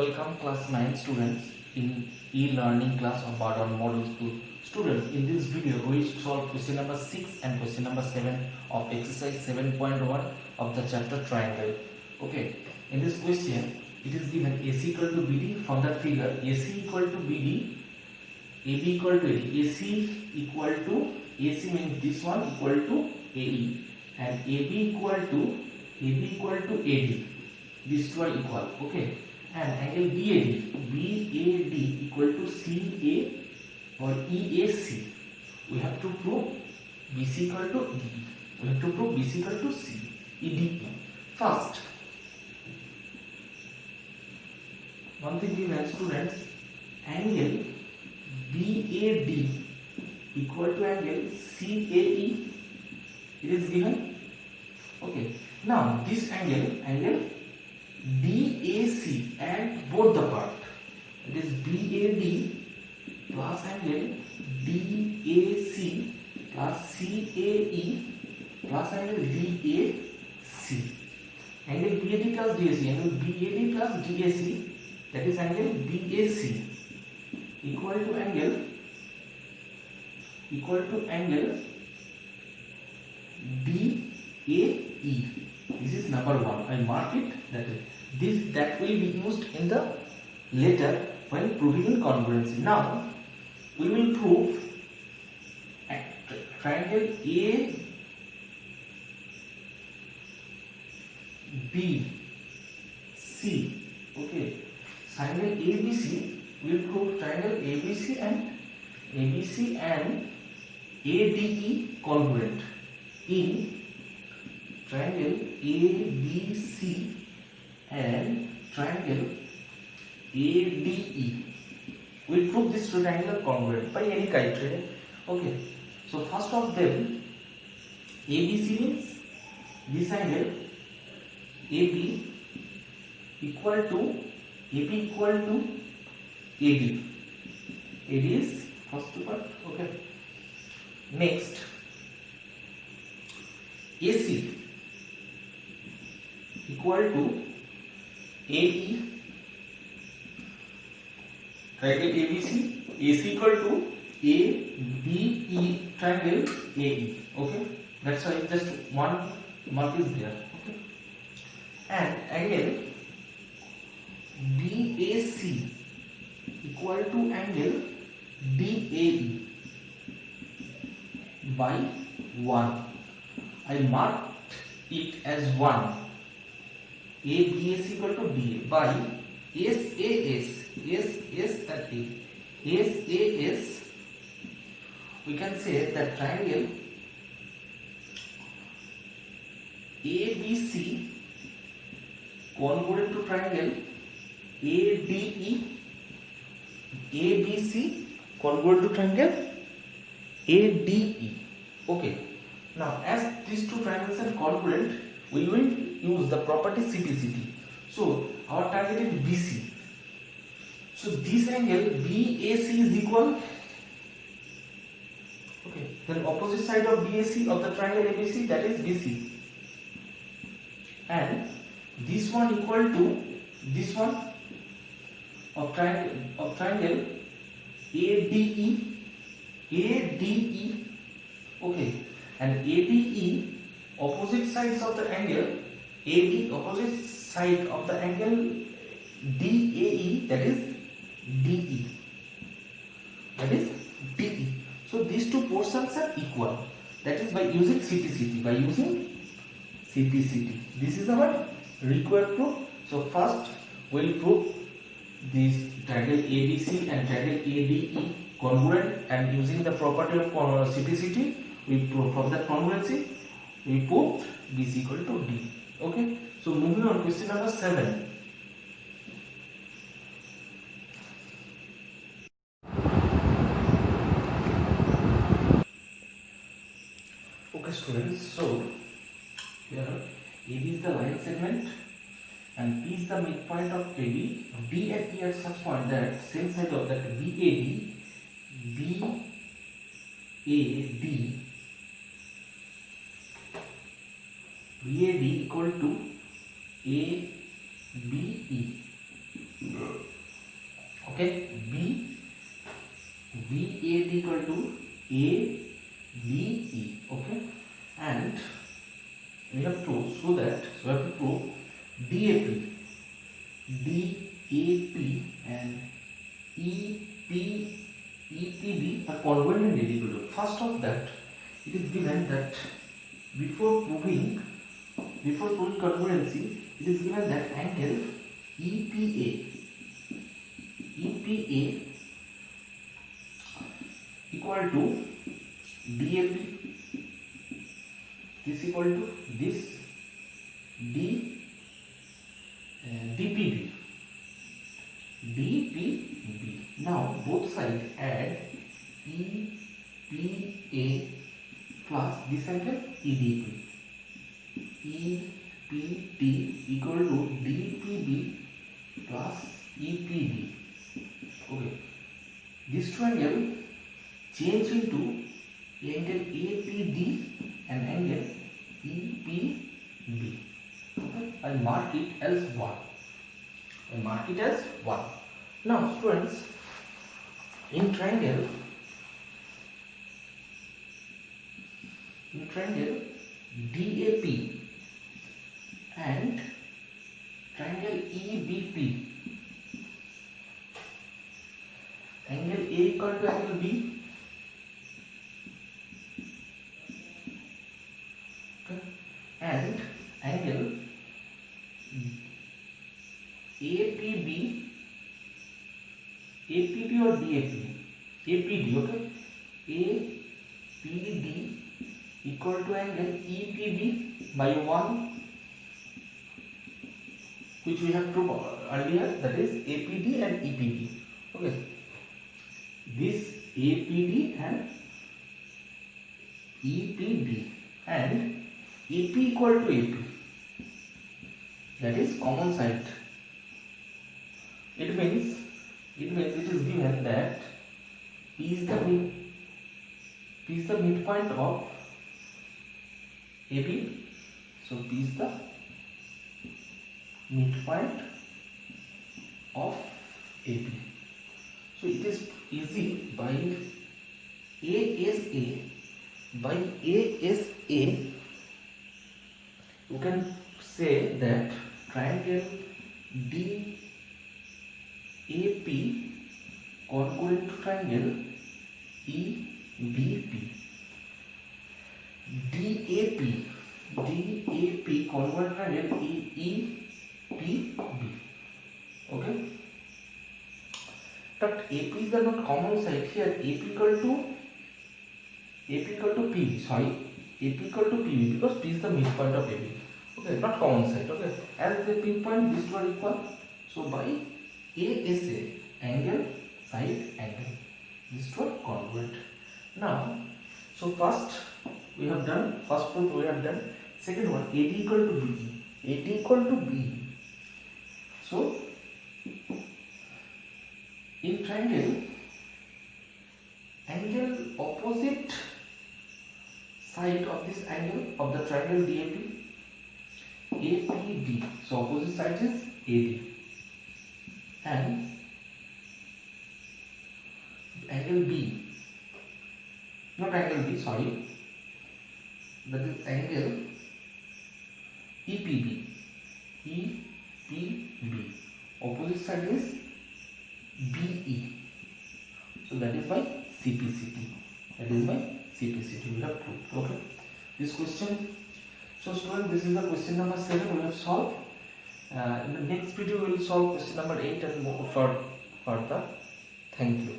Welcome class 9 students in e-learning class of Bardhan Model School. Students, in this video we solve question number 6 and question number 7 of exercise 7.1 of the chapter triangle. Okay, in this question it is given AC equal to BD. From that figure, AC equal to BD, AB equal to AD. AC equal to, AC means this one equal to AE, and AB equal to AD. These two are equal. Okay, and angle BAD equal to CA or EAC. We have to prove BC equal to DE. We have to prove BC equal to CEDE. First, one thing given, students, angle BAD equal to angle CAE. It is given. Okay. Now this angle BAC, and both the part, it is BAD plus angle DAC plus CAE plus angle DAC. Angle BAD plus DAC, angle BAD plus DAC, that is angle BAC equal to angle DAE. This is number one. I mark it that will be used in the later when proving congruency. Now we will prove triangle ABC. Okay, triangle ABC. We will prove triangle ABC and ADE congruent in triangle ABC and triangle ADE. We will prove this triangle congruent by any criteria. Okay, so first of them, ABC means this angle AB equal to AD. AD is first part. Okay, next AC equal to AE. Triangle ABC, AC equal to ABE, triangle AE. Okay, that's why just one mark is there. Okay, and angle BAC equal to angle DAE by 1. I marked it as 1. ABAC equal to DA by SAS and SAS. We can say that triangle ABC congruent to triangle ADE. ABC congruent to triangle ADE. Okay. Now, as these two triangles are congruent, we will use the property CPCT. So, our target is BC. So, this angle BAC is equal. Okay. Then opposite side of BAC of the triangle ABC, that is BC. And this one equal to this one of triangle ADE. Okay, and ADE, opposite sides of the angle AD, opposite side of the angle DAE, that is DE. So these two portions are equal. That is by using CPCT. This is our required proof. So first we will prove this triangle ABC and triangle ADE congruent, and using the property of CPCT, we prove from that congruency we put BC equal to D. Okay, so moving on, question number 7. Okay students, so here AB is the line segment and P is the midpoint of AB. B at P at such point that same side of that BAD equal to ABE. Okay, BAD equal to ABE. Okay, and we have to show that, so we have to prove DAP and EPB are congruent and equal. First of that, it is given that before proving congruency, it is given that angle EPA equal to DAP, this equal to this DPB. Now both sides add EPA plus this angle EDP. EPT equal to DPB plus EPD. Okay, this two angle change into angle APD and angle EPB. Okay, I mark it as 1. Now students, in triangle DAP and triangle EBP, angle A equal to angle B. Okay. And angle APB or DAP? APD, okay? APD equal to angle EPB by 1, which we have proved earlier, that is APD and EPB. Okay, this APD and EPB and EP equal to AP, that is common side. It means it is given that P is the midpoint of AB, so P is the midpoint of AB. So it is easy by ASA you can say that triangle DAP congruent to triangle EBP. DAP congruent triangle EPB. Okay, but AP is the not common side here. AP equal to PB. Sorry, AP equal to PB because P is the midpoint of AB. Okay, not common side. Okay, as the pinpoint, these two are equal. So by ASA, angle, side, angle, these two are congruent. Now, so first we have done, first proof we have done. Second one, AD equal to BE. AD equal to BE. So in triangle, angle opposite side of this angle of the triangle DAP, APD. So opposite side is AD. And angle B, not angle B, sorry, that is angle EPB. EPB. Opposite side is BE. So that is by CPCT. We have proved. Okay. This question. So student, this is the question number 7 we have solved. In the next video we will solve question number 8 and more further. Thank you.